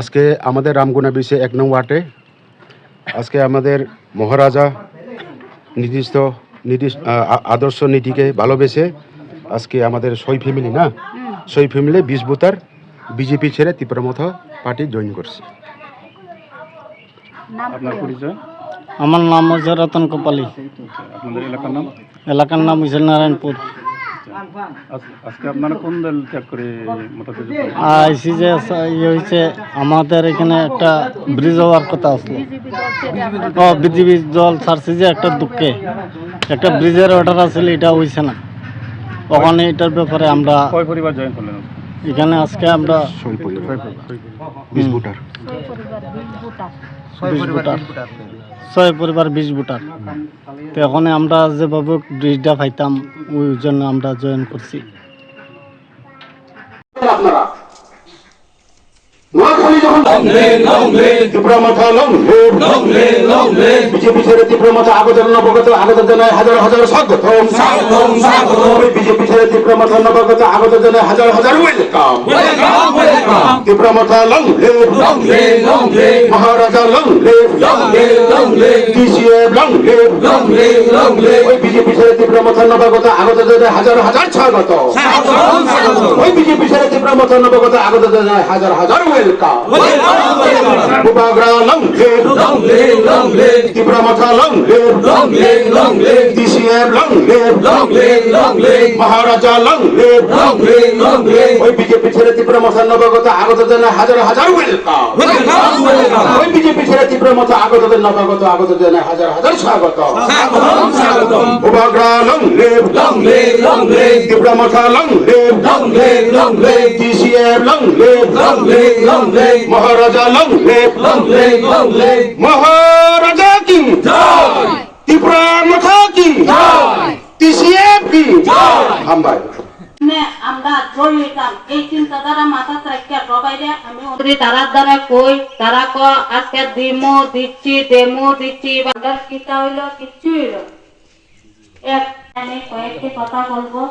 আজকে আমাদের রামগুনা বিচে 1 নং ওয়ার্ডে আজকে আমাদের মহারাজা নির্দিষ্ট আদর্শ নীতিকে ভালোবেসে আজকে আমাদের সই ফ্যামিলি সই ফ্যামিলি 20 ভোটার বিজেপি ছেড়ে তীব্রমথা পার্টি জয়েন করছে। আপনার পরিচয়? আমার নাম হচ্ছে রতন কপালি। আপনাদের এলাকার নাম? এলাকার নাম হচ্ছে নারায়ণপুর। আজকে আপনারা কোন দল ত্যাগ করে মতামত? আইসি যে ইয়ে হয়েছে, আমাদের এখানে একটা ব্রিজ হওয়ার কথা আসলো। বিজেপি দল ছাড়ছে যে একটা দুঃখে, একটা ব্রিজের অর্ডার আসলে এটা হয়েছে না। ওখানে এটার ব্যাপারে আমরা কয় পরিবার জয়েন করলেন? এখানে আজকে আমরা 20 ভোটার 6 পরিবার 20 ভোটার। তো এখন আমরা যেভাবে ব্রিজটা পাইতাম ওই জন্য আমরা জয়েন করছি। আপনারা নোয়াখালী যখন বিজেপি ছেড়ে তীব্রমথা আগত নবগত আগত জানায় হাজার হাজার স্বাগত। বিজেপি ছেড়ে তীব্রমথা নবগত আগত জানায় হাজার হাজার ওয়েলকাম। তীব্রমথা লংলে মহারাজা লংলে ডিসিএফ লংলে ওই বিজেপি ছেড়ে তীব্রমথা নবগত আগত জানায় হাজার হাজার স্বাগত। ওই বিজেপি ছেড়ে তীব্রমথা নবগত আগত জানায় হাজার হাজার ওয়েলকাম। বুবাগরা লংলে তীব্রমথা লংলে ডিসিএফ লংলে মহারাজা লংলে ওই বিজেপি ছেড়ে তীব্রমথা নবগত আগত জানায় হাজার হাজার ওয়েলকাম। ওই বিজেপি ছেড়ে তীব্রমথা আগত জানায় হাজার হাজার স্বাগত। বুবাগরা লংলে তীব্রমথা লংলে ডিসিএফ লংলে মহারাজা লংলে মহারাজা কি জয়, তীব্রমথা কি জয়, ডিসিএফ কি জয়। হামবাই আমরা জয় হইতাম এই চিন্তাধারা মাথা রাখিয়া প্রবাইরে আমি তারার দ্বারা কই তারা ক আজকে দিমো দিচ্ছি বাংলার কিতা হইল কিচ্ছু হইল। আমি কয়েকটি কথা বলবো।